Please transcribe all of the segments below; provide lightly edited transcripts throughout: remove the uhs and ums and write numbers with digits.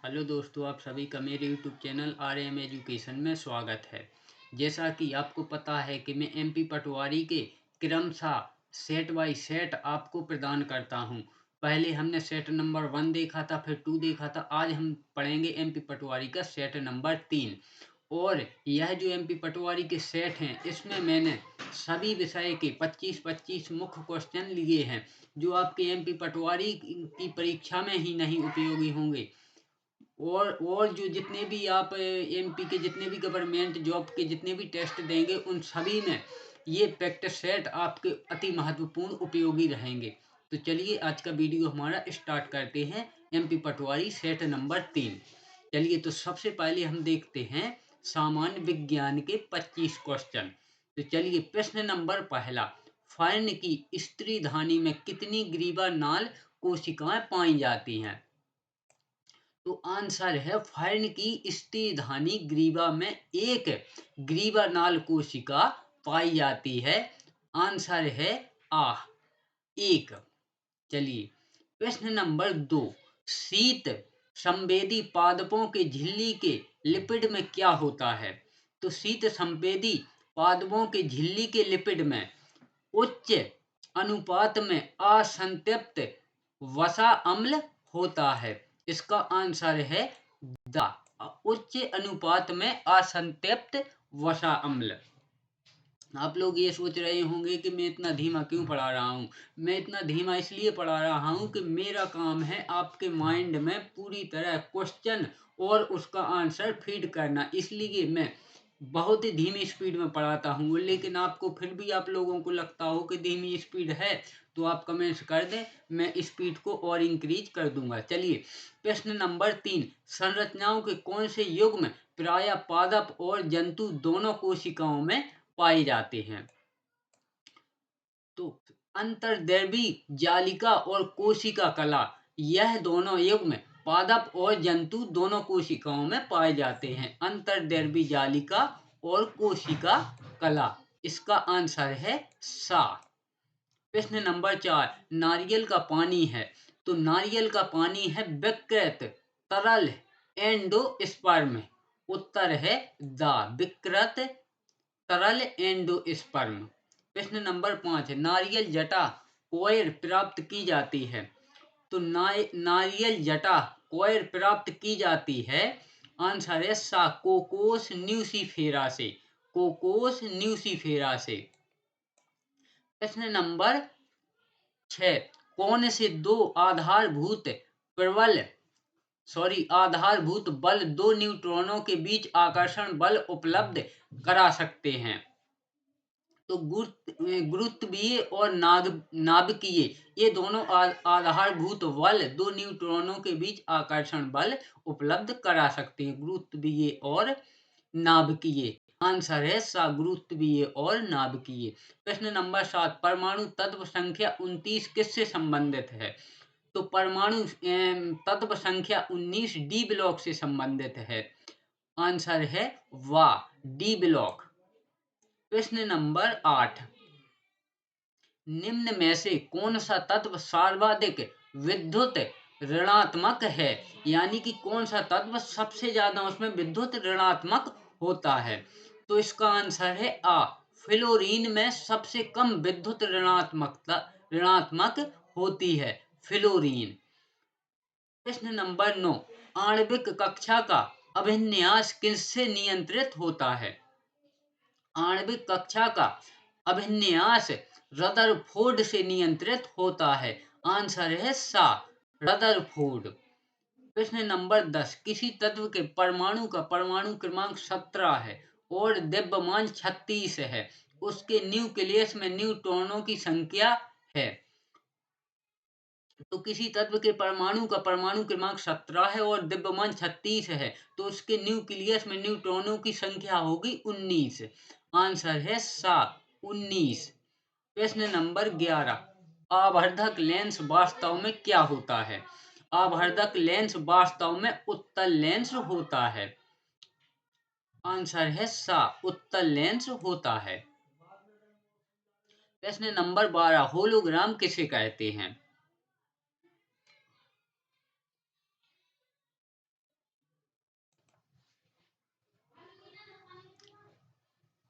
Hello दोस्तों, आप सभी का मेरे यूट्यूब चैनल RM एजुकेशन में स्वागत है। जैसा कि आपको पता है कि मैं MP पटवारी के क्रमशः सेट बाय सेट आपको प्रदान करता हूं। पहले हमने सेट नंबर 1 देखा था, फिर 2 देखा था। आज हम पढ़ेंगे MP पटवारी का सेट नंबर 3। और यह जो MP पटवारी के सेट हैं, इसमें मैंने सभी विषय के 25-25 मुख्य क्वेश्चन लिए हैं, जो आपके MP पटवारी की परीक्षा में ही नहीं उपयोगी होंगे। और जो जितने भी आप MP के जितने भी गवर्नमेंट जॉब के जितने भी टेस्ट देंगे, उन सभी में ये प्रैक्टिस सेट आपके अति महत्वपूर्ण उपयोगी रहेंगे। तो चलिए आज का वीडियो हमारा स्टार्ट करते हैं। MP पटवारी सेट नंबर 3। चलिए, तो सबसे पहले हम देखते हैं सामान्य विज्ञान के 25 क्वेश्चन। तो चलिए, प्रश्न नंबर पहला, फर्न की स्त्री धानी में कितनी ग्रीवा नाल कोशिकाएं पाई जाती हैं? तो आंसर है, फर्न की स्त्रीधानी ग्रीवा में एक ग्रीवा नाल कोशिका पाई जाती है। आंसर है आ, एक। चलिए, प्रश्न नंबर 2, शीत संवेदी पादपों के झिल्ली के लिपिड में क्या होता है? तो शीत संवेदी पादपों के झिल्ली के लिपिड में उच्च अनुपात में असंतृप्त वसा अम्ल होता है। इसका आंसर है द, उच्च अनुपात में असंतृप्त वसा अम्ल। आप लोग ये सोच रहे होंगे कि मैं इतना धीमा क्यों पढ़ा रहा हूँ। मैं इतना धीमा इसलिए पढ़ा रहा हूँ कि मेरा काम है आपके माइंड में पूरी तरह क्वेश्चन और उसका आंसर फीड करना, इसलिए मैं बहुत ही धीमी स्पीड में पढ़ाता हूँ। लेकिन आपको फिर भी आप लोगों को लगता हो कि धीमी स्पीड है, तो आप कमेंट्स कर दें, मैं स्पीड को और इंक्रीज कर दूंगा। चलिए, प्रश्न नंबर 3, संरचनाओं के कौन से युग में प्रायः पादप और जंतु दोनों कोशिकाओं में पाए जाते हैं? तो अंतर्दैर्घ्य जालिका और कोशिका कला, यह दोनों युग्म पादप और जंतु दोनों कोशिकाओं में पाए जाते हैं। अंतर्दैर्घ्य जालिका और कोशिका कला, इसका आंसर है सा। प्रश्न नंबर 4, नारियल का पानी है, तो नारियल का पानी है विकृत तरल एंडोस्पर्म। उत्तर है द, विकृत तरल एंडोस्पर्म। प्रश्न नंबर 5, नारियल जटा कोयर प्राप्त की जाती है? तो नारियल जटा कोयर प्राप्त की जाती है। आंसर है सा, कोकोस न्यूसीफेरा से। कोकोस न्यूसीफेरा से। प्रश्न नंबर 6, कौन से दो आधारभूत बल दो न्यूट्रॉनों के बीच आकर्षण बल उपलब्ध करा सकते हैं? तो गुरुत्वीय और नाभिकीय, ये दोनों आधारभूत बल दो न्यूट्रॉनों के बीच आकर्षण बल उपलब्ध करा सकते हैं। गुरुत्वीय और नाभिकीय। आंसर है सा, गुरुत्वीय और नाभिकीय। प्रश्न नंबर 7, परमाणु तत्व संख्या 29 किससे संबंधित है? तो परमाणु तत्व संख्या 19 डी ब्लॉक से संबंधित है। आंसर है वाह, डी ब्लॉक। प्रश्न नंबर 8, निम्न में से कौन सा तत्व सर्वाधिक विद्युत ऋणात्मक है? यानी कि कौन सा तत्व सबसे ज्यादा उसमें विद्युत ऋणात्मक होता है? तो इसका आंसर है आ, फ्लोरीन में सबसे कम विद्युत ऋणात्मक होती है, फ्लोरीन। प्रश्न नंबर 9, आणविक कक्षा का अभिन्यास किससे नियंत्रित होता है? आणविक कक्षा का अभिन्यास रदरफोर्ड से नियंत्रित होता है। आंसर है सा, रदरफोर्ड। प्रश्न नंबर 10, किसी तत्व के परमाणु का परमाणु क्रमांक 17 है और द्रव्यमान 36 है, उसके न्यूक्लियस में न्यूट्रॉनों की संख्या है। तो किसी तत्व के परमाणु का परमाणु क्रमांक 17 है और द्रव्यमान 36 है, तो उसके न्यूक्लियस में न्यूट्रॉनों की संख्या होगी 19। आंसर है सा, 19। प्रश्न नंबर 11, आवर्धक लेंस वास्तव में क्या होता है? आवर्धक लेंस वास्तव में उत्तल लेंस होता है। आंसर है सा, उत्तल लेंस होता है। प्रश्न नंबर 12, होलोग्राम किसे कहते हैं?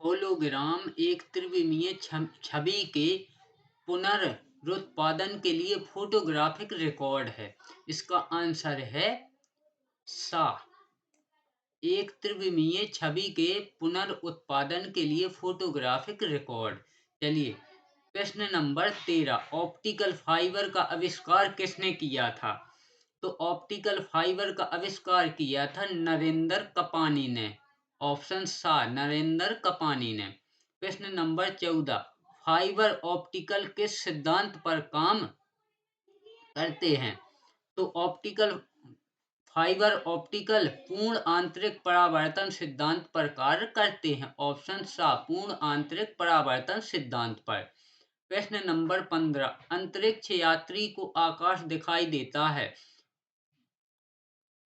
होलोग्राम एक त्रिविमीय छवि के पुनरुत्पादन के लिए फोटोग्राफिक रिकॉर्ड है। इसका आंसर है सा। एक त्रिविमीय छवि के पुनरुत्पादन के लिए फोटोग्राफिक रिकॉर्ड। चलिए, प्रश्न नंबर 13, ऑप्टिकल फाइबर का आविष्कार किसने किया था? तो ऑप्टिकल फाइबर का आविष्कार किया था नरेंद्र कपानी ने। ऑप्शन सा, नरेंद्र कपानी ने। प्रश्न नंबर 14, फाइबर ऑप्टिकल किस सिद्धांत पर काम करते हैं? तो फाइबर ऑप्टिकल पूर्ण आंतरिक परावर्तन सिद्धांत पर कार्य करते हैं। ऑप्शन सा, पूर्ण आंतरिक परावर्तन सिद्धांत पर। प्रश्न नंबर 15, अंतरिक्ष यात्री को आकाश दिखाई देता है।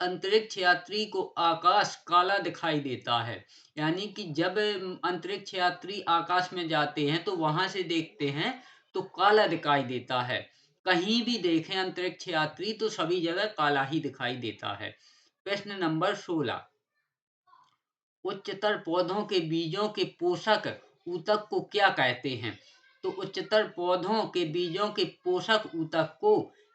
अंतरिक्ष यात्री को आकाश काला दिखाई देता है, यानी कि जब अंतरिक्ष यात्री आकाश में जाते हैं तो वहां से देखते हैं तो काला दिखाई देता है। कहीं भी देखें अंतरिक्ष यात्री तो सभी जगह काला ही दिखाई देता है। प्रश्न नंबर 16, उच्चतर पौधों के बीजों के पोषक ऊतक को क्या कहते हैं? तो उच्चतर पौधों के बीजों के पोषक ऊतक को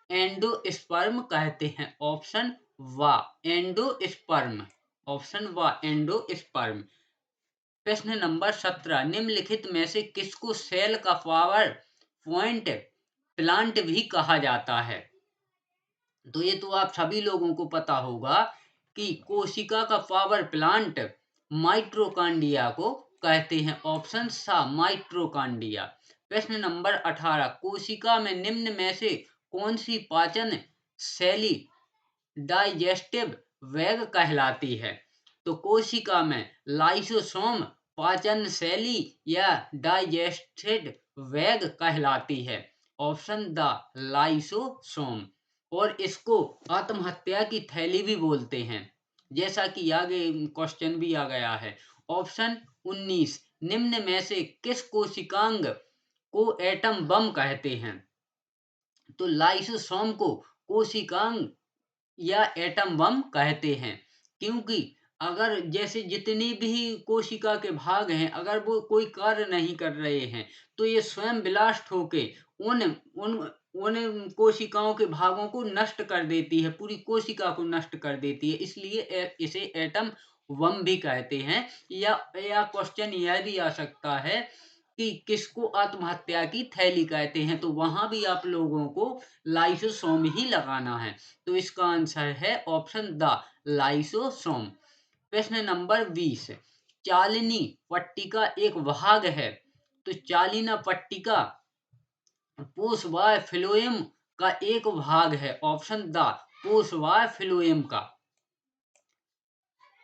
एंडोस्पर्म कहते हैं। ऑप्शन वा, एंडोस्पर्म। ऑप्शन वा, एंडोस्पर्म। प्रश्न नंबर 17, निम्नलिखित में से किसको सेल का पावर पॉइंट प्लांट भी कहा जाता है? तो ये तो आप सभी लोगों को पता होगा कि कोशिका का पावर प्लांट माइटोकॉन्ड्रिया को कहते हैं। ऑप्शन सा, माइटोकॉन्ड्रिया। प्रश्न नंबर 18, कोशिका में निम्न में से कौन सी पाचन शैली डाइजेस्टिव वेग कहलाती है? तो कोशिका में लाइसोसोम पाचन शैली या डाइजेस्टिव वेग कहलाती है। Option the, lysosome. और इसको आत्महत्या की थैली भी बोलते हैं, जैसा कि आगे क्वेश्चन भी आ गया है। ऑप्शन 19, निम्न में से किस कोशिकांग को एटम बम कहते हैं? तो लाइसोसोम को कोशिकांग या एटम बम कहते हैं, क्योंकि अगर जैसे जितने भी कोशिका के भाग हैं अगर वो कोई कार्य नहीं कर रहे हैं तो ये स्वयं विलास्ट होके उन उन उन कोशिकाओं के भागों को नष्ट कर देती है, पूरी कोशिका को नष्ट कर देती है, इसलिए इसे एटम बम भी कहते हैं। या क्वेश्चन यह भी आ सकता है कि किसको आत्महत्या की थैली कहते हैं, तो वहां भी आप लोगों को लाइसोसोम ही लगाना है। तो इसका आंसर है ऑप्शन द, लाइसोसोम। प्रश्न नंबर 20, चालिनी पट्टिका एक भाग है। तो चालिना पट्टिका पोषवाय फ्लोएम का एक भाग है। ऑप्शन द, पोषवाय फ्लोएम का।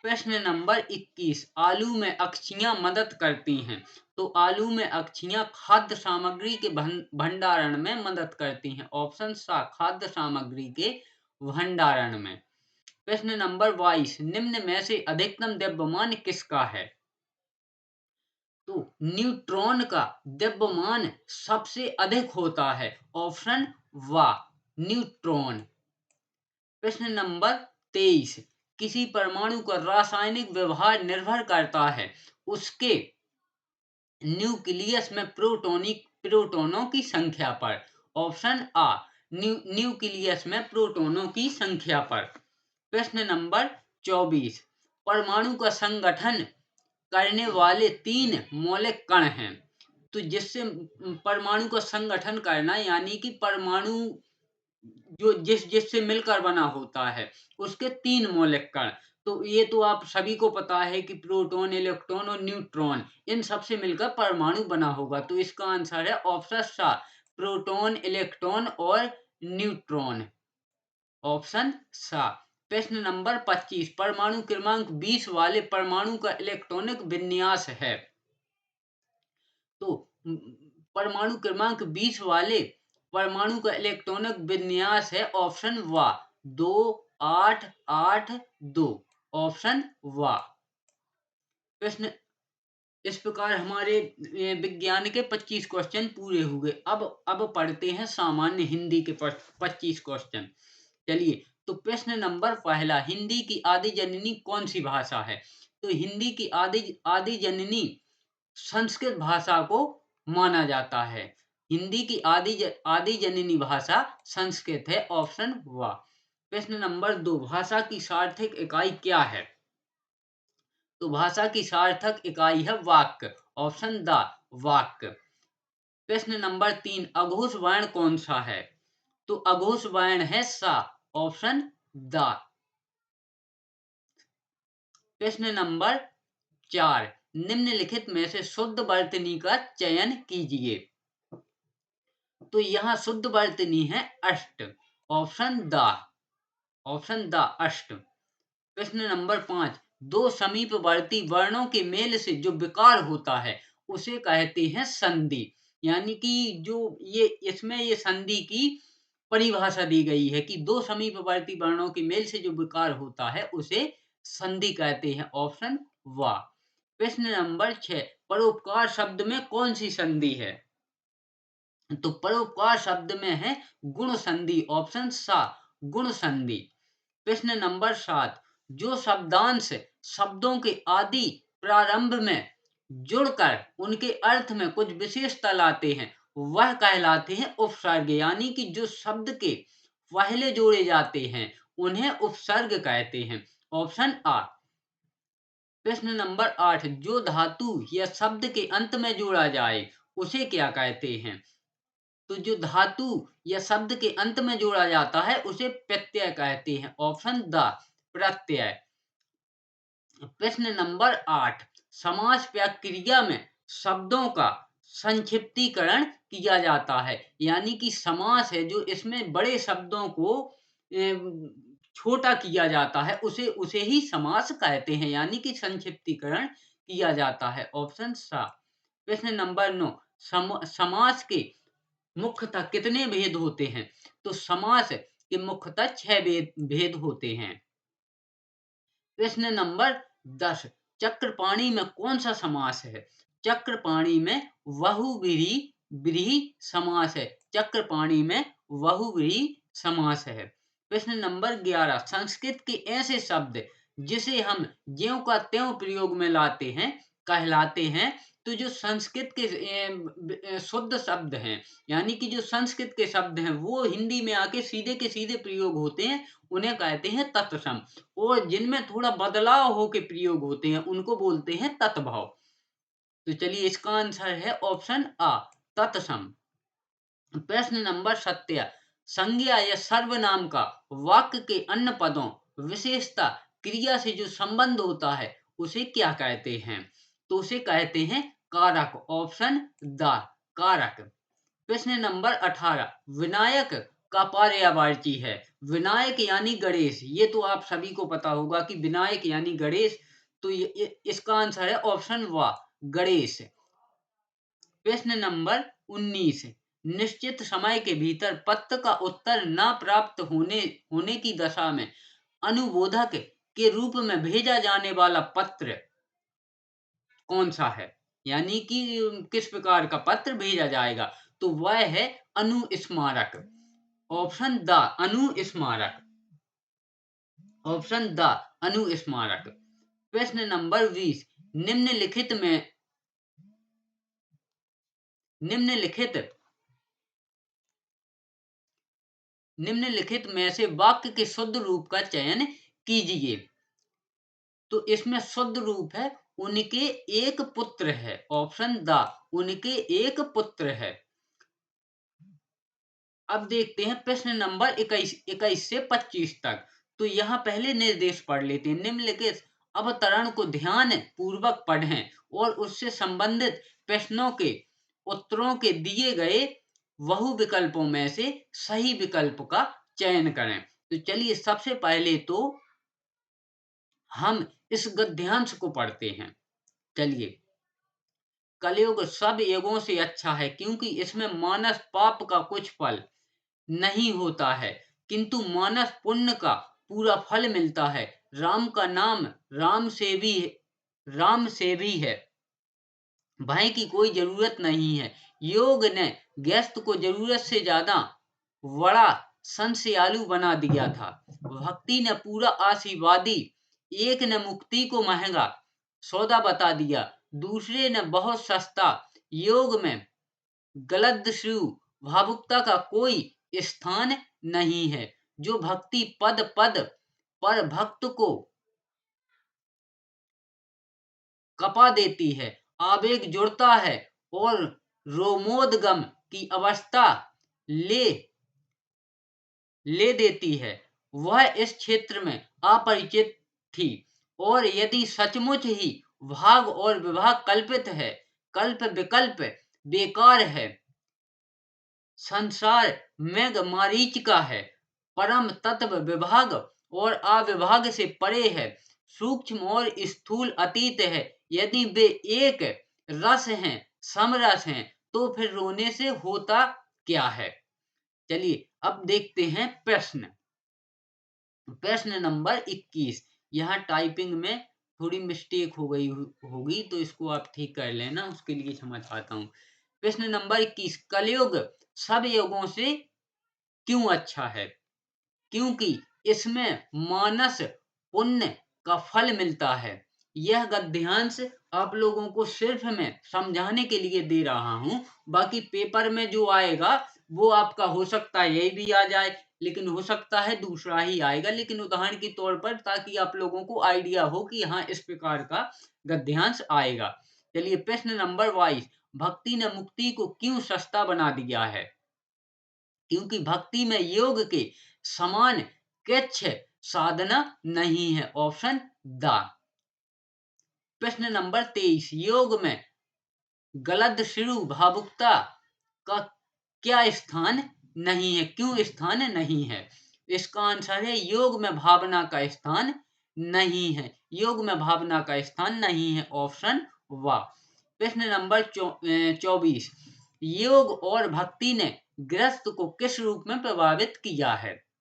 प्रश्न नंबर 21, आलू में अक्षियां मदद करती हैं। तो आलू में अक्षियां खाद्य सामग्री के भंडारण में मदद करती हैं। ऑप्शन सा, खाद्य सामग्री के भंडारण में। प्रश्न नंबर 22, निम्न में से अधिकतम द्रव्यमान किसका है? तो न्यूट्रॉन का द्रव्यमान सबसे अधिक होता है। ऑप्शन वा, न्यूट्रॉन। प्रश्न नंबर 23, किसी परमाणु का रासायनिक व्यवहार निर्भर करता है उसके न्यूक्लियस में प्रोटोनों की संख्या पर। ऑप्शन आ, न्यूक्लियस में प्रोटोनों की संख्या पर। प्रश्न नंबर 24, परमाणु का संगठन करने वाले 3 मौलिक कण हैं। तो जिससे परमाणु का संगठन करना यानी कि परमाणु जो जिससे मिलकर बना होता है उसके 3 मौलिक कण। तो ये तो आप सभी को पता है कि प्रोटॉन, इलेक्ट्रॉन और न्यूट्रॉन, इन सब से मिलकर परमाणु बना होगा। तो इसका आंसर है ऑप्शन सा, प्रोटॉन, इलेक्ट्रॉन और न्यूट्रॉन। ऑप्शन सा। प्रश्न नंबर 25, परमाणु क्रमांक 20 वाले परमाणु का इलेक्ट्रॉनिक विन्यास है। तो परमाणु क्रमांक 20 वाले परमाणु का इलेक्ट्रॉनिक विन्यास है। ऑप्शन वा, 2 8 8 2। ऑप्शन वा। प्रश्न इस प्रकार हमारे विज्ञान के 25 क्वेश्चन पूरे हुए। अब पढ़ते हैं सामान्य हिंदी के 25 क्वेश्चन। चलिए, तो प्रश्न नंबर पहला, हिंदी की आदि जननी कौन सी भाषा है? तो हिंदी की आदि जननी संस्कृत भाषा को माना जाता है। हिंदी की आदि जननी भाषा संस्कृत है। ऑप्शन वा। प्रश्न नंबर 2, भाषा की सार्थक इकाई क्या है? तो भाषा की सार्थक इकाई है वाक्य। ऑप्शन द, वाक्य। प्रश्न नंबर 3, अघोष वर्ण कौन सा है? तो अघोष वर्ण है सा। Option the. प्रश्न नंबर 4, निम्नलिखित में से शुद्ध वर्तनी का चयन कीजिए। तो यहाँ शुद्ध वर्तनी है अष्ट। Option the. ऑप्शन द, अष्ट। प्रश्न नंबर 5, दो समीपवर्ती वर्णों के मेल से जो विकार होता है उसे कहते हैं संधि। यानी कि जो ये इसमें ये संधि की परिभाषा दी गई है कि दो समीपवर्ती वर्णों के मेल से जो विकार होता है उसे संधि कहते हैं। ऑप्शन वा। प्रश्न नंबर 6, परोपकार शब्द में कौन सी संधि है? तो परोपकार शब्द में है गुण संधि। ऑप्शन सा, गुण संधि। प्रश्न नंबर 7, जो शब्दांश शब्दों के आदि प्रारंभ में जुड़कर उनके अर्थ में कुछ विशेषता लाते हैं वह कहलाते हैं उपसर्ग। यानी कि जो शब्द के पहले जोड़े जाते हैं उन्हें उपसर्ग कहते हैं। ऑप्शन आ। प्रश्न नंबर 8, जो धातु या शब्द के अंत में जोड़ा जाए उसे क्या कहते हैं? तो जो धातु या शब्द के अंत में जोड़ा जाता है उसे प्रत्यय कहते हैं। ऑप्शन द, प्रत्यय। प्रश्न नंबर 8, समास प्रक्रिया में शब्दों का संक्षिप्तीकरण किया जाता है। यानी कि समास है जो इसमें बड़े शब्दों को छोटा किया जाता है उसे उसे ही समास कहते हैं। यानी कि संक्षिप्तीकरण किया जाता है। ऑप्शन सा। प्रश्न नंबर 9, समास के मुख्यतः कितने भेद होते हैं? तो समास के मुख्यतः 6 भेद होते हैं। प्रश्न नंबर 10, चक्रपाणी में कौन सा समास है? चक्रपाणी में बहुव्रीहि व्रीहि समास है। चक्रपाणी में बहुव्रीहि समास है। प्रश्न नंबर 11, संस्कृत के ऐसे शब्द जिसे हम ज्यों का त्यों प्रयोग में लाते हैं कहलाते हैं। तो जो संस्कृत के शुद्ध शब्द हैं यानी कि जो संस्कृत के शब्द हैं वो हिंदी में आके सीधे के सीधे प्रयोग होते हैं उन्हें कहते हैं तत्सम। और जिनमें थोड़ा बदलाव होके प्रयोग होते हैं उनको बोलते हैं तत्भव। तो चलिए इसका आंसर है ऑप्शन आ, तत्सम। प्रश्न नंबर 17, संज्ञा या सर्वनाम का वाक्य के अन्य पदों विशेषता क्रिया से जो संबंध होता है उसे क्या कहते हैं? तो उसे कहते हैं कारक। ऑप्शन द, कारक। प्रश्न नंबर 18, विनायक का पर्यायवाची है। विनायक यानी गणेश। ये तो आप सभी को पता होगा कि विनायक यानी गणेश। तो इसका आंसर है ऑप्शन वा, गणेश। प्रश्न नंबर 19, निश्चित समय के भीतर पत्र का उत्तर न प्राप्त होने की दशा में अनुबोधक के रूप में भेजा जाने वाला पत्र कौन सा है? यानी कि किस प्रकार का पत्र भेजा जाएगा? तो वह है अनुस्मारक। ऑप्शन द, अनुस्मारक। ऑप्शन द, अनुस्मारक। प्रश्न नंबर 20, निम्नलिखित में निम्नलिखित निम्नलिखित में से वाक्य के शुद्ध रूप का चयन कीजिए। तो इसमें शुद्ध रूप है उनके एक पुत्र है। ऑप्शन द, उनके एक पुत्र है। अब देखते हैं प्रश्न नंबर 21 से 25 तक। तो यहाँ पहले निर्देश पढ़ लेते हैं। निम्नलिखित अवतरण को ध्यान पूर्वक पढ़ें और उससे संबंधित प्रश्नों के उत्तरों के दिए गए बहु विकल्पों में से सही विकल्प का चयन करें। तो चलिए सबसे पहले तो हम इस गद्यांश को पढ़ते हैं। चलिए, कलयुग सब युगों से अच्छा है क्योंकि इसमें मानस पाप का कुछ फल नहीं होता है किंतु मानस पुण्य का पूरा फल मिलता है। राम का नाम राम से भी है, भय की कोई जरूरत नहीं है। योग ने गृहस्थ को जरूरत से ज्यादा बड़ा संशयालु बना दिया था। भक्ति ने पूरा आशीर्वादी, एक ने मुक्ति को महंगा सौदा बता दिया। दूसरे ने बहुत सस्ता। योग में गलदस्यु भावुकता का कोई स्थान नहीं है। जो भक्ति पद पद पर भक्त को कपा देती है, आवेग जुड़ता है और रोमोदगम की अवस्था ले ले देती है। वह इस क्षेत्र में अपरिचित थी, और यदि सचमुच ही भाग और विभाग कल्पित है, कल्प विकल्प बेकार है, संसार मेघ मरीचिका है, परम तत्व विभाग और अविभाग से परे है, सूक्ष्म और स्थूल अतीत है। यदि वे एक रस हैं, समरस हैं, तो फिर रोने से होता क्या है। चलिए अब देखते हैं प्रश्न। प्रश्न नंबर 21। यहाँ टाइपिंग में थोड़ी मिस्टेक हो गई होगी, तो इसको आप ठीक कर लेना, उसके लिए क्षमा चाहता हूँ। प्रश्न नंबर 21। कलयुग सब युगों से क्यों अच्छा है। क्योंकि इसमें मानस पुण्य का फल मिलता है। यह गद्यांश आप लोगों को सिर्फ मैं समझाने के लिए दे रहा हूँ, बाकी पेपर में जो आएगा वो आपका हो सकता है यही भी आ जाए, लेकिन हो सकता है दूसरा ही आएगा, लेकिन उदाहरण के तौर पर, ताकि आप लोगों को आइडिया हो कि हाँ इस प्रकार का गद्यांश आएगा। चलिए प्रश्न नंबर 22। भक्ति ने मुक्ति को क्यों सस्ता बना दिया है। क्योंकि भक्ति में योग के समान कृच्छ साधना नहीं है। Option the. प्रश्न नंबर 23। योग में गलदस्यु भावुकता का क्या स्थान नहीं है। क्यों स्थान नहीं है। इसका आंसर है योग में भावना का स्थान नहीं है। योग में भावना का स्थान नहीं है। ऑप्शन व। प्रश्न नंबर 24। योग और भक्ति ने गृहस्थ को किस रूप में प्रभावित किया है।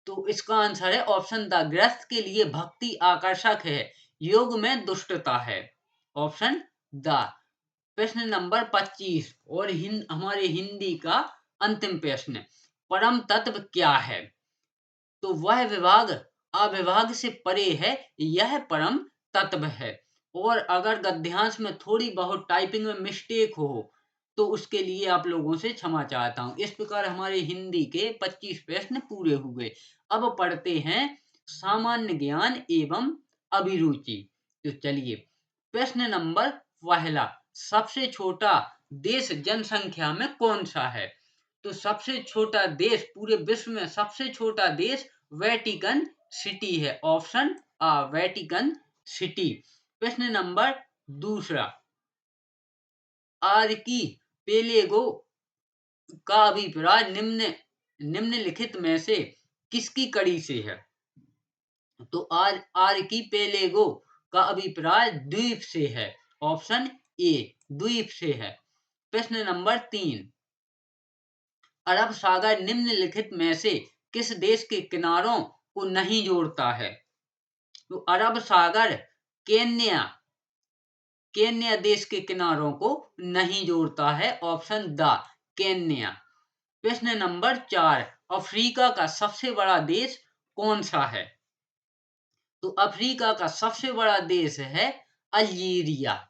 तो इसका आंसर है ऑप्शन द। गृहस्थ के लिए भक्ति आकर्षक है, योग में दुष्टता है। Option the. प्रश्न नंबर 25 और हमारे हिंदी का अंतिम प्रश्न। परम तत्व क्या है। तो वह विभाग अविभाग से परे है, यह परम तत्व है। और अगर गद्यांश में थोड़ी बहुत टाइपिंग में मिस्टेक हो तो उसके लिए आप लोगों से क्षमा चाहता हूं। इस प्रकार हमारे हिंदी के 25 प्रश्न पूरे हुए। अब पढ़ते हैं सामान्य ज्ञान एवं अभिरुचि। तो चलिए प्रश्न नंबर पहला। सबसे छोटा देश जनसंख्या में कौन सा है। तो सबसे छोटा देश, पूरे विश्व में सबसे छोटा देश वेटिकन सिटी है। ऑप्शन आ वेटिकन सिटी। प्रश्न नंबर दूसरा। आर्की पेलेगो का अभिप्राय निम्नलिखित में से किसकी कड़ी से है। तो आर्की पेलेगो का अभिप्राय द्वीप से है। ऑप्शन ए द्वीप से है। प्रश्न नंबर 3। अरब सागर निम्नलिखित में से किस देश के किनारों को नहीं जोड़ता है। तो अरब सागर केन्या देश के किनारों को नहीं जोड़ता है। Option the Kenya. प्रश्न नंबर 4। अफ्रीका का सबसे बड़ा देश कौन सा है। तो अफ्रीका का सबसे बड़ा देश है अल्जीरिया।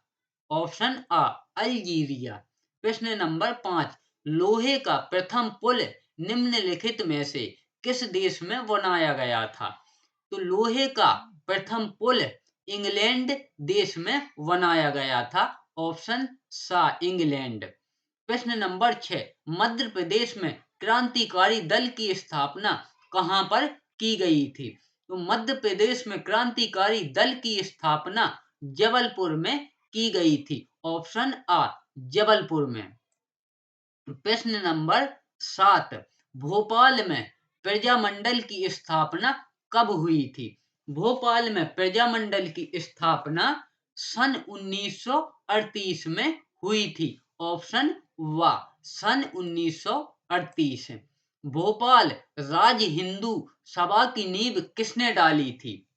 ऑप्शन आ अल्जीरिया। प्रश्न नंबर 5। लोहे का प्रथम पुल निम्नलिखित में से किस देश में बनाया गया था। तो लोहे का प्रथम पुल इंग्लैंड देश में बनाया गया था। ऑप्शन सा इंग्लैंड। प्रश्न नंबर 6। मध्य प्रदेश में क्रांतिकारी दल की स्थापना कहां पर की गई थी। तो मध्य प्रदेश में क्रांतिकारी दल की स्थापना जबलपुर में की गई थी। ऑप्शन आ जबलपुर में। प्रश्न नंबर 7। भोपाल में प्रजामंडल की स्थापना कब हुई थी। भोपाल में प्रजामंडल की स्थापना सन 1938 में हुई थी। ऑप्शन व सन 1938। भोपाल राज्य हिंदू सभा की नींव किसने डाली थी।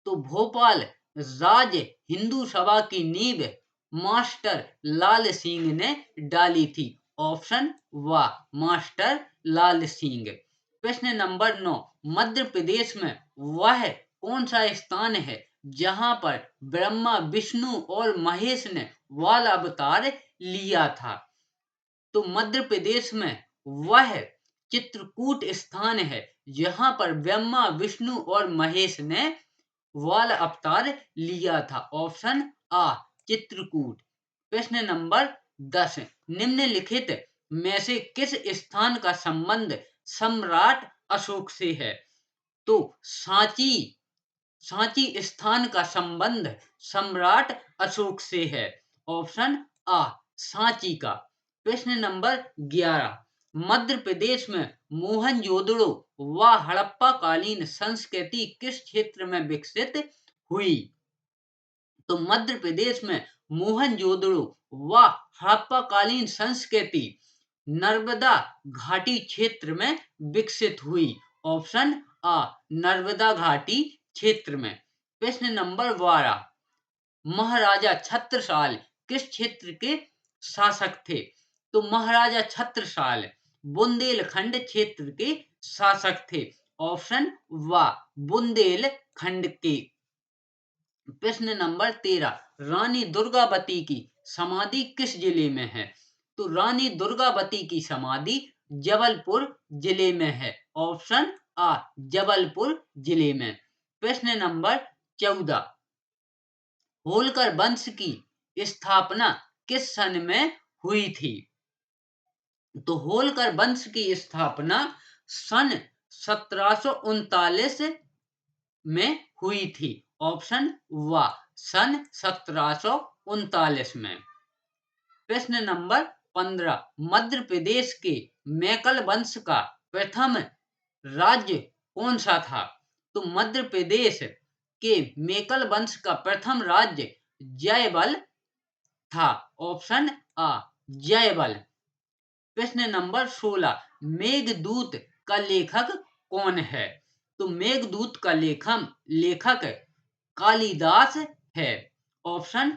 तो भोपाल राज्य हिंदू सभा की नींव मास्टर लाल सिंह ने डाली थी। ऑप्शन व मास्टर लाल सिंह। प्रश्न नंबर 9। मध्य प्रदेश में वह कौन सा स्थान है जहां पर ब्रह्मा विष्णु और महेश ने वाल अवतार लिया था। तो मध्य प्रदेश में वह चित्रकूट स्थान है जहां पर ब्रह्मा विष्णु और महेश ने वाल अवतार लिया था। ऑप्शन आ चित्रकूट। प्रश्न नंबर 10, निम्नलिखित में से किस स्थान का संबंध सम्राट अशोक से है? तो सांची स्थान का संबंध सम्राट अशोक से है। ऑप्शन आ सांची का। प्रश्न नंबर 11, मध्य प्रदेश में मोहनजोदड़ो व हड़प्पा कालीन संस्कृति किस क्षेत्र में विकसित हुई? तो मध्य प्रदेश में मोहनजोदड़ो व हड़प्पा कालीन संस्कृति नर्मदा घाटी क्षेत्र में विकसित हुई। ऑप्शन आ नर्मदा घाटी क्षेत्र में। प्रश्न नंबर 12, महाराजा छत्रसाल किस क्षेत्र के शासक थे? तो महाराजा छत्रसाल बुंदेलखंड क्षेत्र के शासक थे। ऑप्शन वा बुंदेलखंड के। प्रश्न नंबर 13, रानी दुर्गावती की समाधि किस जिले में है? तो रानी दुर्गावती की समाधि जबलपुर जिले में है। ऑप्शन आ जबलपुर जिले में। प्रश्न नंबर 14, होलकर वंश की स्थापना किस सन में हुई थी? तो होलकर वंश की स्थापना सन 1739 में हुई थी। ऑप्शन वा सन 1739 में। प्रश्न नंबर 15, मध्य प्रदेश के मैकल वंश का प्रथम राज्य कौन सा था? तो मध्य प्रदेश के मैकल वंश का प्रथम राज्य जयवल था। ऑप्शन आ जयवल। प्रश्न नंबर 16, मेघदूत का लेखक कौन है? तो मेघदूत का लेखक कालिदास है। ऑप्शन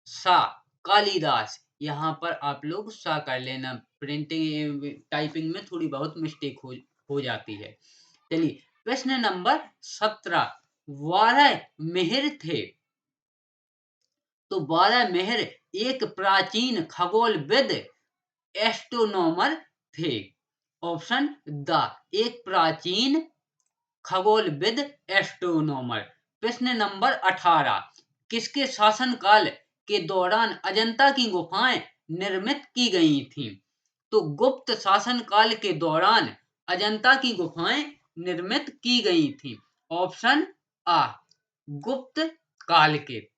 सा कालिदास। यहाँ पर आप लोग सा कर लेना, प्रिंटिंग टाइपिंग में थोड़ी बहुत मिस्टेक हो जाती है। चलिए प्रश्न नंबर 17, 12 मेहर थे। तो 12 मेहर एक प्राचीन खगोलविद एस्ट्रोनॉमर थे। ऑप्शन द एक प्राचीन खगोलविद एस्ट्रोनॉमर। प्रश्न नंबर 18, किसके शासनकाल के दौरान अजंता की गुफाएं निर्मित की गई थीं? तो गुप्त शासनकाल के दौरान अजंता की गुफाएं निर्मित की गई थीं। ऑप्शन आ गुप्त काल के।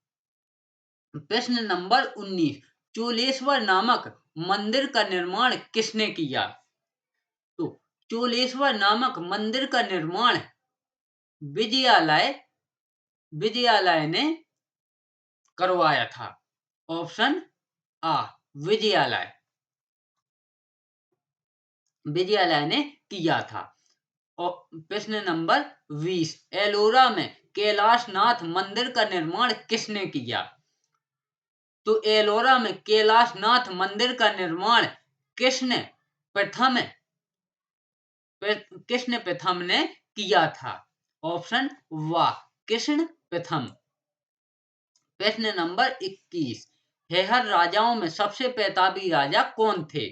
प्रश्न नंबर 19, चोलेश्वर नामक मंदिर का निर्माण किसने किया? तो चोलेश्वर नामक मंदिर का निर्माण विजयालय ने करवाया था। ऑप्शन आ विजयालय ने किया था। प्रश्न नंबर 20, एलोरा में कैलाशनाथ मंदिर का निर्माण किसने किया? तो एलोरा में कैलाशनाथ मंदिर का निर्माण कृष्ण प्रथम ने किया था। ऑप्शन वा कृष्ण प्रथम। प्रश्न नंबर 21, हेहर राजाओं में सबसे प्रतापी राजा कौन थे?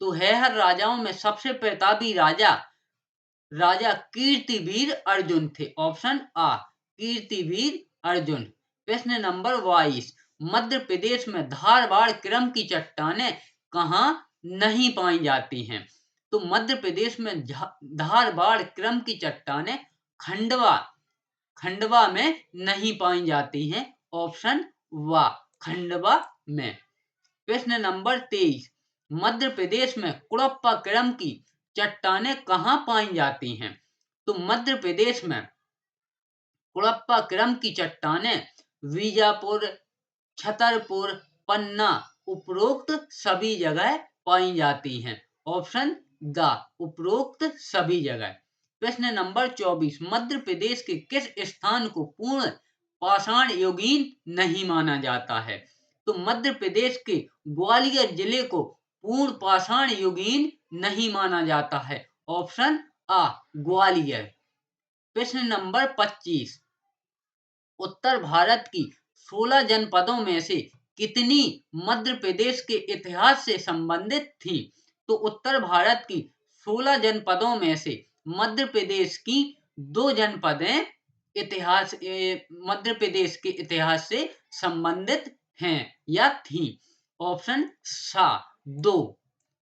तो हेहर राजाओं में सबसे प्रतापी राजा कीर्तिवीर अर्जुन थे। ऑप्शन आ कीर्तिवीर अर्जुन। प्रश्न नंबर 22, मध्य प्रदेश में धारवाड़ क्रम की चट्टानें कहाँ नहीं पाई जाती हैं? तो मध्य प्रदेश में धारवाड़ क्रम की चट्टानें खंडवा में नहीं पाई जाती हैं। ऑप्शन वा खंडवा में। प्रश्न नंबर 23, मध्य प्रदेश में कुड़प्पा क्रम की चट्टानें कहाँ पाई जाती हैं? तो मध्य प्रदेश में कुड़प्पा क्रम की चट्टानें बीजापुर, छतरपुर, पन्ना उपरोक्त सभी जगह पाई जाती हैं। ऑप्शन द उपरोक्त सभी जगह। प्रश्न नंबर 24, मध्य प्रदेश के किस स्थान को पूर्ण पाषाण युगीन नहीं माना जाता है? तो मध्य प्रदेश के ग्वालियर जिले को पूर्ण पाषाण युगीन नहीं माना जाता है। ऑप्शन आ ग्वालियर। प्रश्न नंबर 25, उत्तर भारत की 16 जनपदों में से कितनी मध्य प्रदेश के इतिहास से संबंधित थी? तो उत्तर भारत की 16 जनपदों में से मध्य प्रदेश की 2 जनपदें मध्य प्रदेश के इतिहास से संबंधित हैं या थी। ऑप्शन सा 2।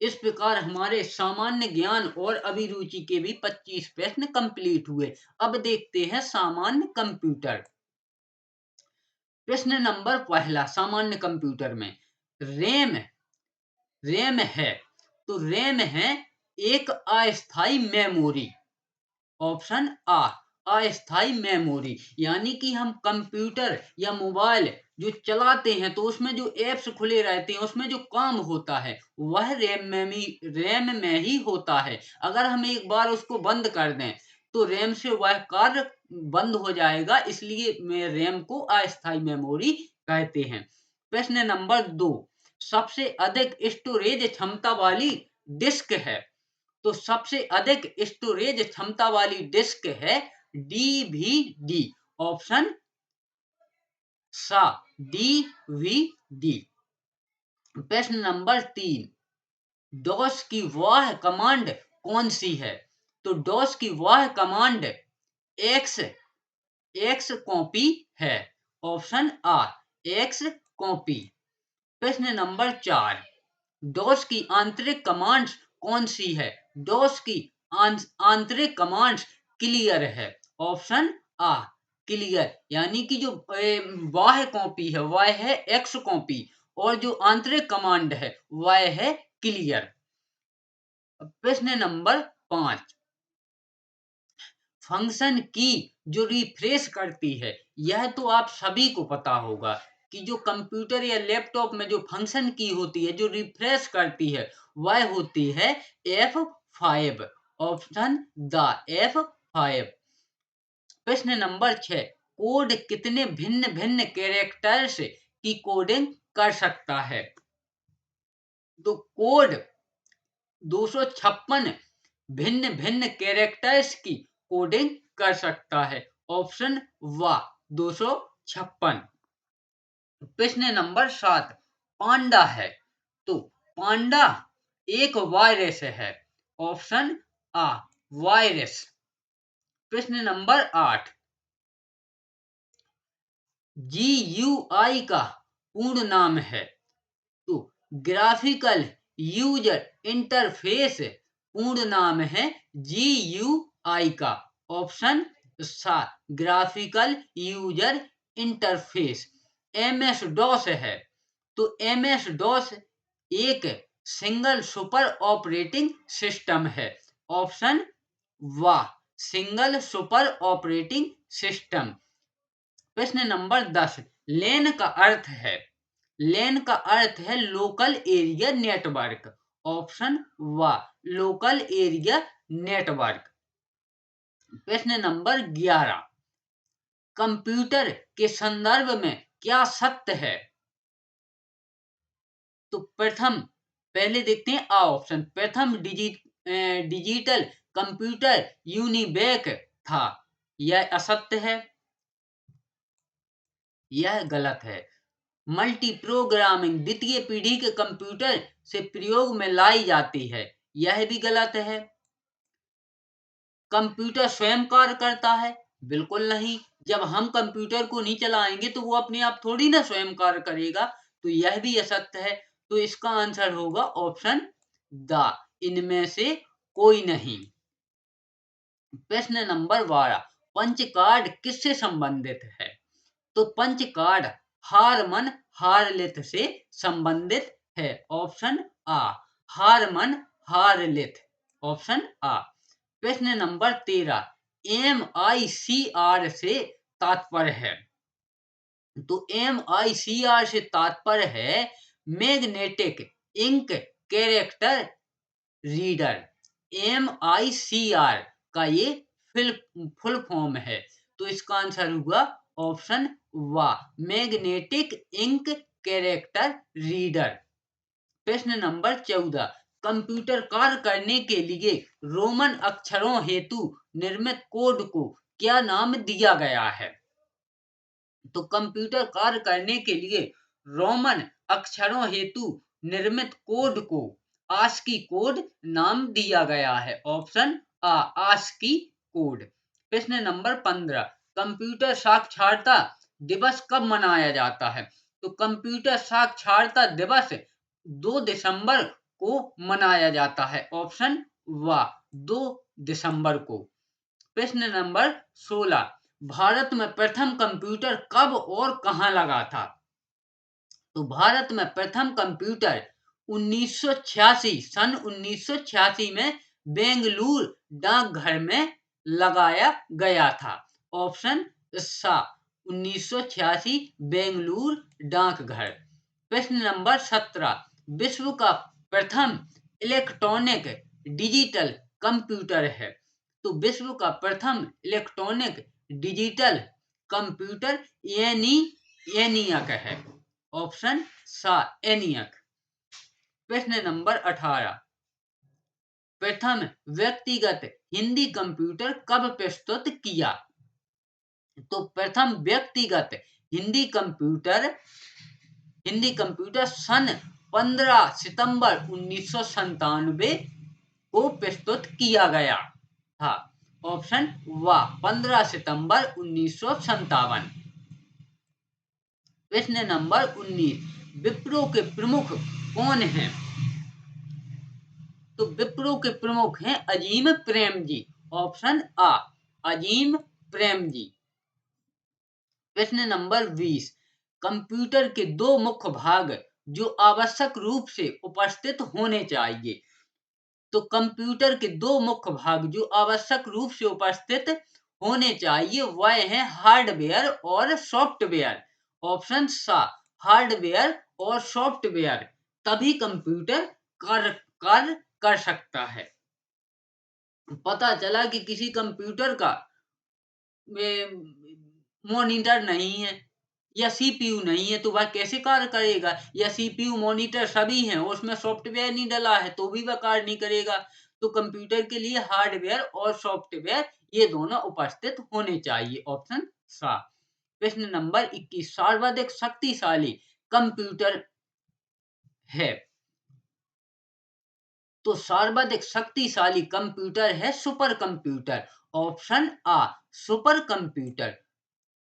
इस प्रकार हमारे सामान्य ज्ञान और अभिरुचि के भी 25 प्रश्न कंप्लीट हुए। अब देखते हैं सामान्य कंप्यूटर। प्रश्न नंबर पहला, सामान्य कंप्यूटर में रैम रैम है, तो रैम है एक अस्थाई मेमोरी। ऑप्शन आ, अस्थाई मेमोरी, यानी कि हम कंप्यूटर या मोबाइल जो चलाते हैं तो उसमें जो एप्स खुले रहते हैं, उसमें जो काम होता है वह रैम में ही होता है। अगर हम एक बार उसको बंद कर दें तो रैम से वह कार्य बंद हो जाएगा, इसलिए रैम को अस्थाई मेमोरी कहते हैं। प्रश्न नंबर 2, सबसे अधिक स्टोरेज क्षमता वाली डिस्क है, तो सबसे अधिक स्टोरेज क्षमता वाली डिस्क है डीवीडी। ऑप्शन सा डीवीडी। प्रश्न नंबर 3, डॉस की वह कमांड कौन सी है? तो डॉस की वह कमांड एक्स एक्स कॉपी है। ऑप्शन आ, एक्स कॉपी। प्रश्न नंबर 4, डॉस की आंतरिक कमांड्स कौन सी है? डॉस की आंतरिक कमांड्स क्लियर है। ऑप्शन आ, क्लियर, यानी कि जो बाह्य कॉपी है वह है एक्स कॉपी और जो आंतरिक कमांड है वह है क्लियर। प्रश्न नंबर 5, फंक्शन की जो रिफ्रेश करती है, यह तो आप सभी को पता होगा कि जो कंप्यूटर या लैपटॉप में जो फंक्शन की होती है जो रिफ्रेश करती है वह होती है F5। Option the F5। प्रश्न नंबर 6, कोड कितने भिन्न भिन्न कैरेक्टर्स की कोडिंग कर सकता है? तो कोड 256 भिन्न भिन्न कैरेक्टर्स की कोडिंग कर सकता है। ऑप्शन वा 256। प्रश्न नंबर 7, पांडा है, तो पांडा एक वायरस है। ऑप्शन आ, वायरस। प्रश्न नंबर 8, GUI का पूर्ण नाम है, तो ग्राफिकल यूजर इंटरफेस पूर्ण नाम है GUI का। ऑप्शन सा, graphical user interface. MS DOS है, तो MS डॉस एक सिंगल सुपर ऑपरेटिंग सिस्टम है। ऑप्शन वाह, सिंगल सुपर ऑपरेटिंग सिस्टम। प्रश्न नंबर 10, लेन का अर्थ है, लेन का अर्थ है लोकल एरिया नेटवर्क। ऑप्शन वा, लोकल एरिया नेटवर्क। प्रश्न नंबर 11, कंप्यूटर के संदर्भ में क्या सत्य है? तो प्रथम, पहले देखते हैं आ ऑप्शन, प्रथम डिजिटल कंप्यूटर यूनिबेक था, यह असत्य है, यह गलत है। मल्टी प्रोग्रामिंग द्वितीय पीढ़ी के कंप्यूटर से प्रयोग में लाई जाती है, यह भी गलत है। कंप्यूटर स्वयं कार्य करता है, बिल्कुल नहीं। जब हम कंप्यूटर को नहीं चलाएंगे तो वो अपने आप थोड़ी ना स्वयं कार्य करेगा, तो यह भी असत्य है। तो इसका आंसर होगा ऑप्शन द, इनमें से कोई नहीं। प्रश्न नंबर 12, पंच कार्ड किससे संबंधित है? तो पंच कार्ड हारमन हारलिथ से संबंधित है। ऑप्शन आ, हारमन हारलिथ। ऑप्शन आ। प्रश्न नंबर 13, MICR से तात्पर्य है, तो MICR से तात्पर्य है magnetic ink character reader. MICR का ये फुल फॉर्म है, तो इसका आंसर होगा ऑप्शन वा, मैग्नेटिक इंक कैरेक्टर रीडर। प्रश्न नंबर 14, कंप्यूटर कार्य करने के लिए रोमन अक्षरों हेतु निर्मित कोड को क्या नाम दिया गया है? तो कंप्यूटर कार्य करने के लिए रोमन अक्षरों हेतु निर्मित कोड को आस्की कोड नाम दिया गया है। ऑप्शन आ आस्की कोड। प्रश्न नंबर 15, कंप्यूटर साक्षरता दिवस कब मनाया जाता है? तो कंप्यूटर साक्षरता दिवस 2 दिसंबर को मनाया जाता है। ऑप्शन वाह 2 दिसंबर को। प्रश्न नंबर 16, भारत में प्रथम कंप्यूटर कब और कहां लगा था? तो भारत में प्रथम कंप्यूटर 1986 सन 1986 में बेंगलुरु डाकघर में लगाया गया था। ऑप्शन सा 1986 बेंगलुरु डाकघर। प्रश्न नंबर 17, विश्व का प्रथम इलेक्ट्रॉनिक डिजिटल कंप्यूटर है? तो विश्व का प्रथम इलेक्ट्रॉनिक डिजिटल कंप्यूटर एनियक है। ऑप्शन सा एनियक। प्रश्न नंबर 18, प्रथम व्यक्तिगत हिंदी कंप्यूटर कब प्रस्तुत किया? तो प्रथम व्यक्तिगत हिंदी कंप्यूटर सन 15 सितंबर 1997 को प्रस्तुत किया गया था। ऑप्शन वाह 15 सितंबर 1957। प्रश्न नंबर 19, विप्रो के प्रमुख कौन हैं? तो विप्रो के प्रमुख हैं अजीम प्रेमजी। ऑप्शन आ अजीम प्रेमजी। प्रश्न नंबर 20, कंप्यूटर के दो मुख्य भाग जो आवश्यक रूप से उपस्थित होने चाहिए? तो कंप्यूटर के दो मुख्य भाग जो आवश्यक रूप से उपस्थित होने चाहिए वह है हार्डवेयर और सॉफ्टवेयर। ऑप्शन सा हार्डवेयर और सॉफ्टवेयर, तभी कंप्यूटर कार्य कर सकता है। पता चला कि किसी कंप्यूटर का मॉनिटर नहीं है या सीपीयू नहीं है तो वह कैसे कार्य करेगा? या सीपीयू मॉनिटर सभी हैं उसमें सॉफ्टवेयर नहीं डला है तो भी वह कार्य नहीं करेगा। तो कंप्यूटर के लिए हार्डवेयर और सॉफ्टवेयर ये दोनों उपस्थित होने चाहिए। ऑप्शन सा। प्रश्न नंबर 21, सर्वाधिक शक्तिशाली कंप्यूटर है? तो सर्वाधिक शक्तिशाली कंप्यूटर है सुपर कंप्यूटर। ऑप्शन आ सुपर कंप्यूटर।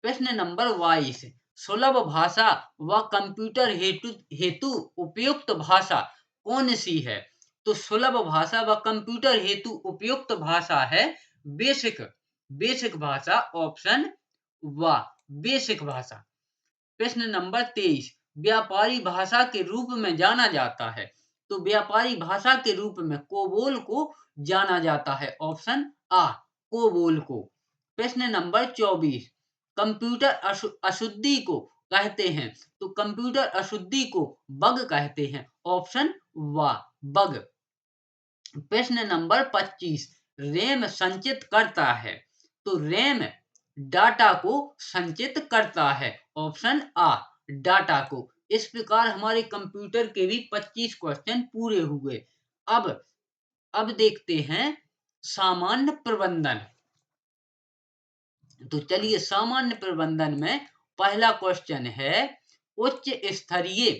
प्रश्न नंबर 22, सुलभ भाषा व कंप्यूटर हेतु उपयुक्त भाषा कौन सी है? तो सुलभ भाषा व कंप्यूटर हेतु उपयुक्त भाषा है बेसिक भाषा। ऑप्शन व बेसिक भाषा। प्रश्न नंबर 23, व्यापारी भाषा के रूप में जाना जाता है? तो व्यापारी भाषा के रूप में कोबोल को जाना जाता है। ऑप्शन आ कोबोल को। प्रश्न नंबर 24, कंप्यूटर अशुद्धि को कहते हैं? तो कंप्यूटर अशुद्धि को बग कहते हैं। ऑप्शन वा बग। प्रश्न नंबर 25, रैम संचित करता है? तो रैम डाटा को संचित करता है। ऑप्शन आ डाटा को। इस प्रकार हमारे कंप्यूटर के भी 25 क्वेश्चन पूरे हुए। अब देखते हैं सामान्य प्रबंधन। तो चलिए सामान्य प्रबंधन में पहला क्वेश्चन है, उच्च स्तरीय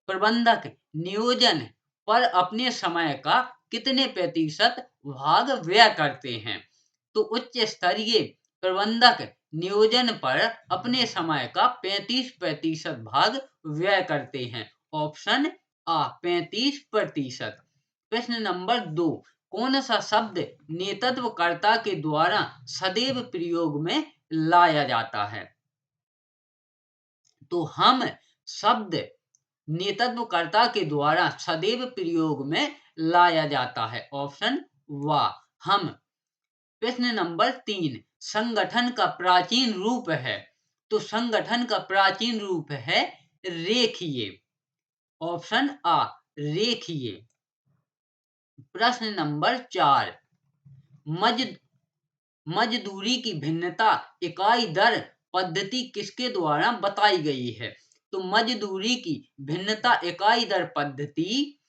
प्रबंधक नियोजन पर अपने समय का कितने प्रतिशत भाग व्यय करते हैं? तो उच्च स्तरीय प्रबंधक नियोजन पर अपने समय का 35% भाग व्यय करते हैं। ऑप्शन आ 35%। प्रश्न नंबर 2, कौन सा शब्द नेतृत्वकर्ता के द्वारा सदैव प्रयोग में लाया जाता है? तो हम शब्द नेतृत्वकर्ता के द्वारा सदैव प्रयोग में लाया जाता है। ऑप्शन वा हम। प्रश्न नंबर 3, संगठन का प्राचीन रूप है? तो संगठन का प्राचीन रूप है रेखीय। ऑप्शन आ रेखीय। प्रश्न नंबर 4, मजदूरी की भिन्नता इकाई दर पद्धति किसके द्वारा बताई गई है? तो मजदूरी की भिन्नता इकाई दर पद्धति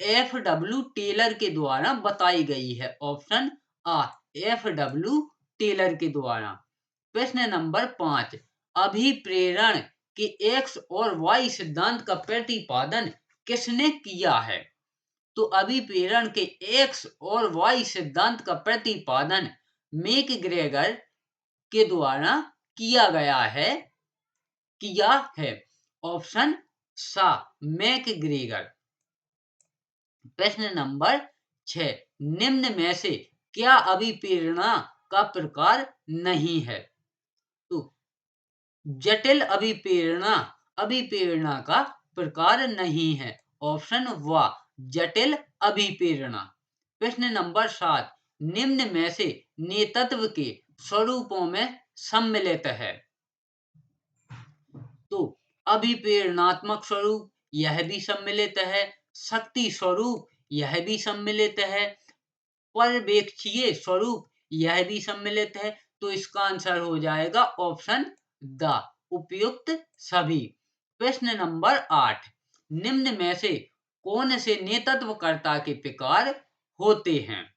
FW टेलर के द्वारा बताई गई है। ऑप्शन आ FW टेलर के द्वारा। प्रश्न नंबर 5, अभिप्रेरण के एक्स और वाई सिद्धांत का प्रतिपादन किसने किया है? तो अभिप्रेरण के एक्स और वाई सिद्धांत का प्रतिपादन मैकग्रेगर के द्वारा किया है। ऑप्शन सा मैकग्रेगर। प्रश्न नंबर 6, निम्न में से क्या अभिप्रेरणा का प्रकार नहीं है? तो जटिल अभिप्रेरणा का प्रकार नहीं है। ऑप्शन वा जटिल अभिप्रेरणा। प्रश्न नंबर 7, निम्न में से नेतृत्व के स्वरूपों में सम्मिलित है? तो अभिप्रेरणात्मक स्वरूप, यह भी सम्मिलित है। शक्ति स्वरूप, यह भी सम्मिलित है। पर्यवेक्षीय स्वरूप, यह भी सम्मिलित है। तो इसका आंसर हो जाएगा ऑप्शन द उपयुक्त सभी। प्रश्न नंबर 8, निम्न में से कौन से नेतृत्वकर्ता के प्रकार होते हैं?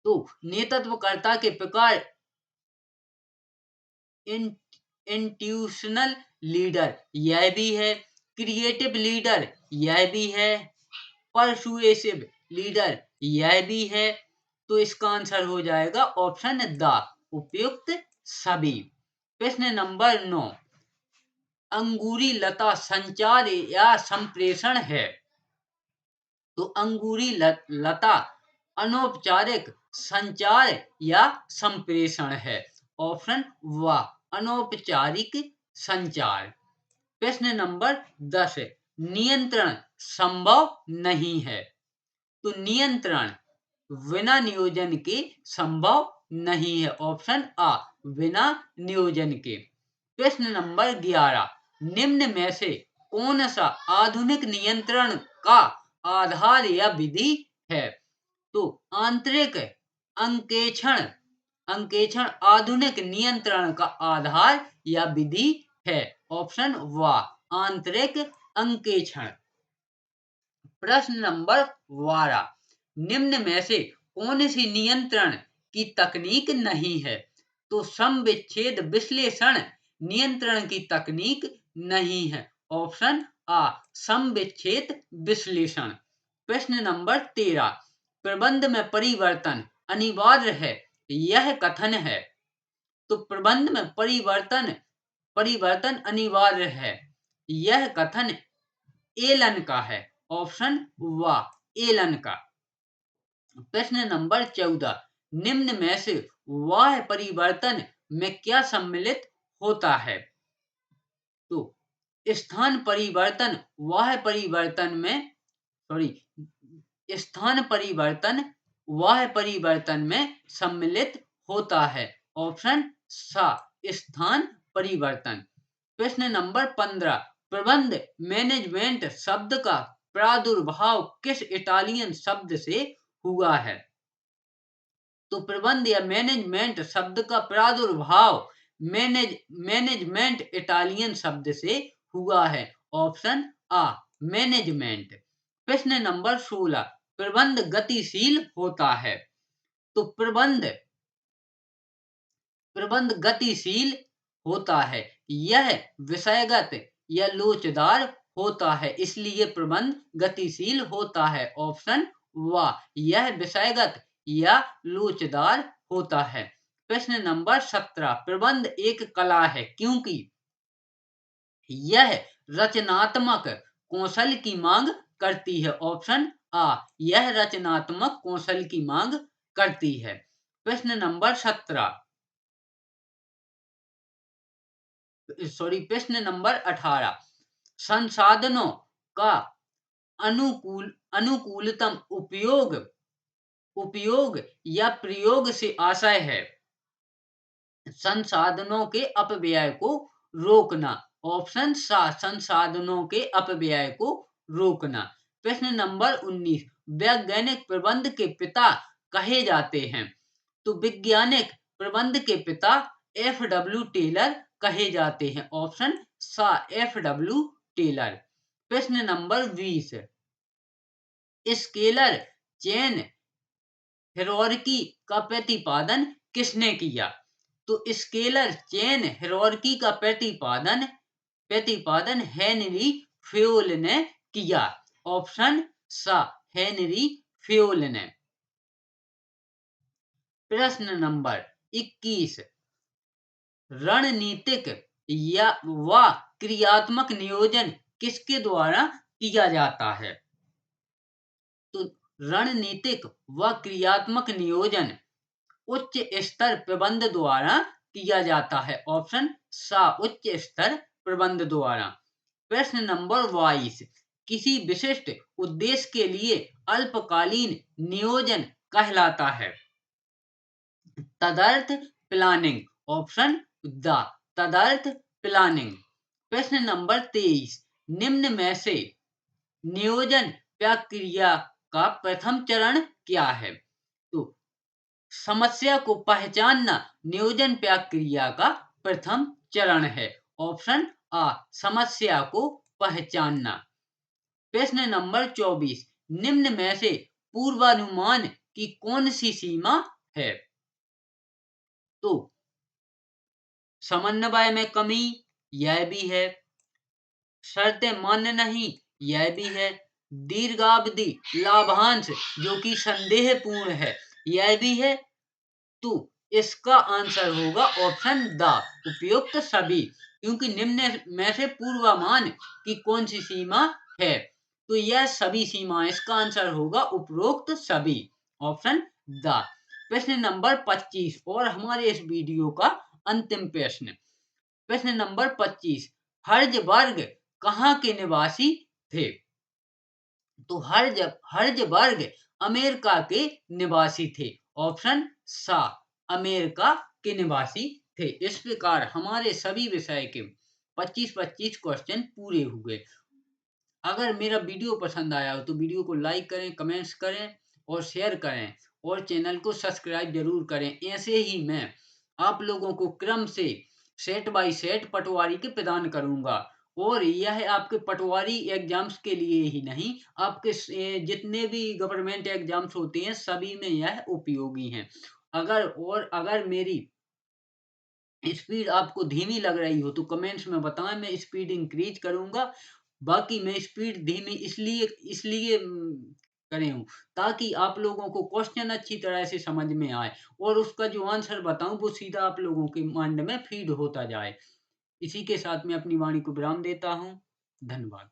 तो नेतृत्वकर्ता के प्रकार इंट्यूशनल लीडर, यह भी है। क्रिएटिव लीडर, यह भी है। परसुएसिव लीडर, यह भी है। तो इसका आंसर हो जाएगा ऑप्शन द उपयुक्त सभी। प्रश्न नंबर 9, अंगूरी लता संचार या संप्रेषण है? तो अंगूरी लता अनौपचारिक संचार या संप्रेषण है। ऑप्शन वा अनौपचारिक संचार। प्रश्न नंबर 10, नियंत्रण संभव नहीं है? तो नियंत्रण बिना नियोजन के संभव नहीं है। ऑप्शन आ बिना नियोजन के। प्रश्न नंबर 11, निम्न में से कौन सा आधुनिक नियंत्रण का आधार या विधि है? तो आंतरिक अंकेक्षण आधुनिक नियंत्रण का आधार या विधि है। ऑप्शन वा आंतरिक अंकेक्षण। प्रश्न नंबर 12, निम्न में से कौन सी नियंत्रण की तकनीक नहीं है? तो समविच्छेद विश्लेषण नियंत्रण की तकनीक नहीं है। ऑप्शन आ समविच्छेद विश्लेषण। प्रश्न नंबर 13, प्रबंध में परिवर्तन अनिवार्य है, यह कथन है? तो प्रबंध में परिवर्तन अनिवार्य है, यह कथन एलन का है। ऑप्शन वा एलन का। प्रश्न नंबर 14, निम्न में से वाह परिवर्तन में क्या सम्मिलित होता है? तो स्थान परिवर्तन वाह परिवर्तन में स्थान परिवर्तन वाह परिवर्तन में सम्मिलित होता है। ऑप्शन सा स्थान परिवर्तन। प्रश्न नंबर 15, प्रबंध मैनेजमेंट शब्द का प्रादुर्भाव किस इटालियन शब्द से हुआ है? तो प्रबंध या मैनेजमेंट शब्द का प्रादुर्भाव मैनेजमेंट इटालियन शब्द से हुआ है। ऑप्शन आ मैनेजमेंट। प्रश्न नंबर 16, प्रबंध गतिशील होता है? तो प्रबंध गतिशील होता है, यह विषयगत या लोचदार होता है, इसलिए प्रबंध गतिशील होता है। ऑप्शन वा यह विषयगत या लोचदार होता है। प्रश्न नंबर 17, प्रबंध एक कला है क्योंकि यह रचनात्मक कौशल की मांग करती है। ऑप्शन आ यह रचनात्मक कौशल की मांग करती है। प्रश्न नंबर 17 प्रश्न नंबर 18, संसाधनों का अनुकूलतम उपयोग या प्रयोग से आशय है? संसाधनों के अपव्यय को रोकना। ऑप्शन सा संसाधनों के अपव्यय को रोकना। प्रश्न नंबर 19, वैज्ञानिक प्रबंध के पिता कहे जाते हैं? तो वैज्ञानिक प्रबंध के पिता एफ.डब्ल्यू. टेलर कहे जाते हैं। ऑप्शन सा एफ.डब्ल्यू. टेलर। प्रश्न नंबर 20, स्केलर चेन हायरार्की का प्रतिपादन किसने किया? तो स्केलर चेन हायरार्की का प्रतिपादन हेनरी फ्योल ने किया। ऑप्शन सा हेनरी फ्योल ने। प्रश्न नंबर 21, रणनीतिक या व क्रियात्मक नियोजन किसके द्वारा किया जाता है? तो रणनीतिक व क्रियात्मक नियोजन उच्च स्तर प्रबंध द्वारा किया जाता है। ऑप्शन सा उच्च स्तर प्रबंध द्वारा। प्रश्न नंबर 22, किसी विशिष्ट उद्देश्य के लिए अल्पकालीन नियोजन कहलाता है? तदर्थ प्लानिंग। ऑप्शन द तदर्थ प्लानिंग। प्रश्न नंबर 23, निम्न में से नियोजन प्रक्रिया का प्रथम चरण क्या है? तो समस्या को पहचानना नियोजन प्रक्रिया का प्रथम चरण है। ऑप्शन आ समस्या को पहचानना। प्रश्न नंबर 24, निम्न में से पूर्वानुमान की कौन सी सीमा है? तो समन्वय में कमी, यह भी है। शर्तें मान्य नहीं, यह भी है। दीर्घावधि लाभांश जो कि संदेहपूर्ण है, यह भी है। तो इसका आंसर होगा ऑप्शन द उपयुक्त सभी, क्योंकि निम्न में से पूर्वानुमान की कौन सी सीमा है? तो यह सभी सीमा, इसका आंसर होगा उपरोक्त सभी, ऑप्शन द। प्रश्न नंबर 25 और हमारे इस वीडियो का अंतिम प्रश्न। प्रश्न नंबर 25, हर्जबर्ग कहाँ के निवासी थे? तो हर्जबर्ग अमेरिका के निवासी थे। ऑप्शन सा अमेरिका के निवासी थे। इस प्रकार हमारे सभी विषय के 25-25 क्वेश्चन पूरे हुए। अगर मेरा वीडियो पसंद आया हो तो वीडियो को लाइक करें, कमेंट्स करें और शेयर करें और चैनल को सब्सक्राइब जरूर करें। ऐसे ही मैं आप लोगों को क्रम से सेट बाय सेट पटवारी के प्रदान करूंगा और यह आपके पटवारी एग्जाम्स के लिए ही नहीं, आपके जितने भी गवर्नमेंट एग्जाम्स होते हैं सभी में यह उपयोगी है। अगर मेरी स्पीड आपको धीमी लग रही हो तो कमेंट्स में बताएं, मैं स्पीड इंक्रीज करूंगा। बाकी मैं स्पीड धीमी इसलिए करे हूँ ताकि आप लोगों को क्वेश्चन अच्छी तरह से समझ में आए और उसका जो आंसर बताऊं वो सीधा आप लोगों के माइंड में फीड होता जाए। इसी के साथ मैं अपनी वाणी को विराम देता हूँ। धन्यवाद।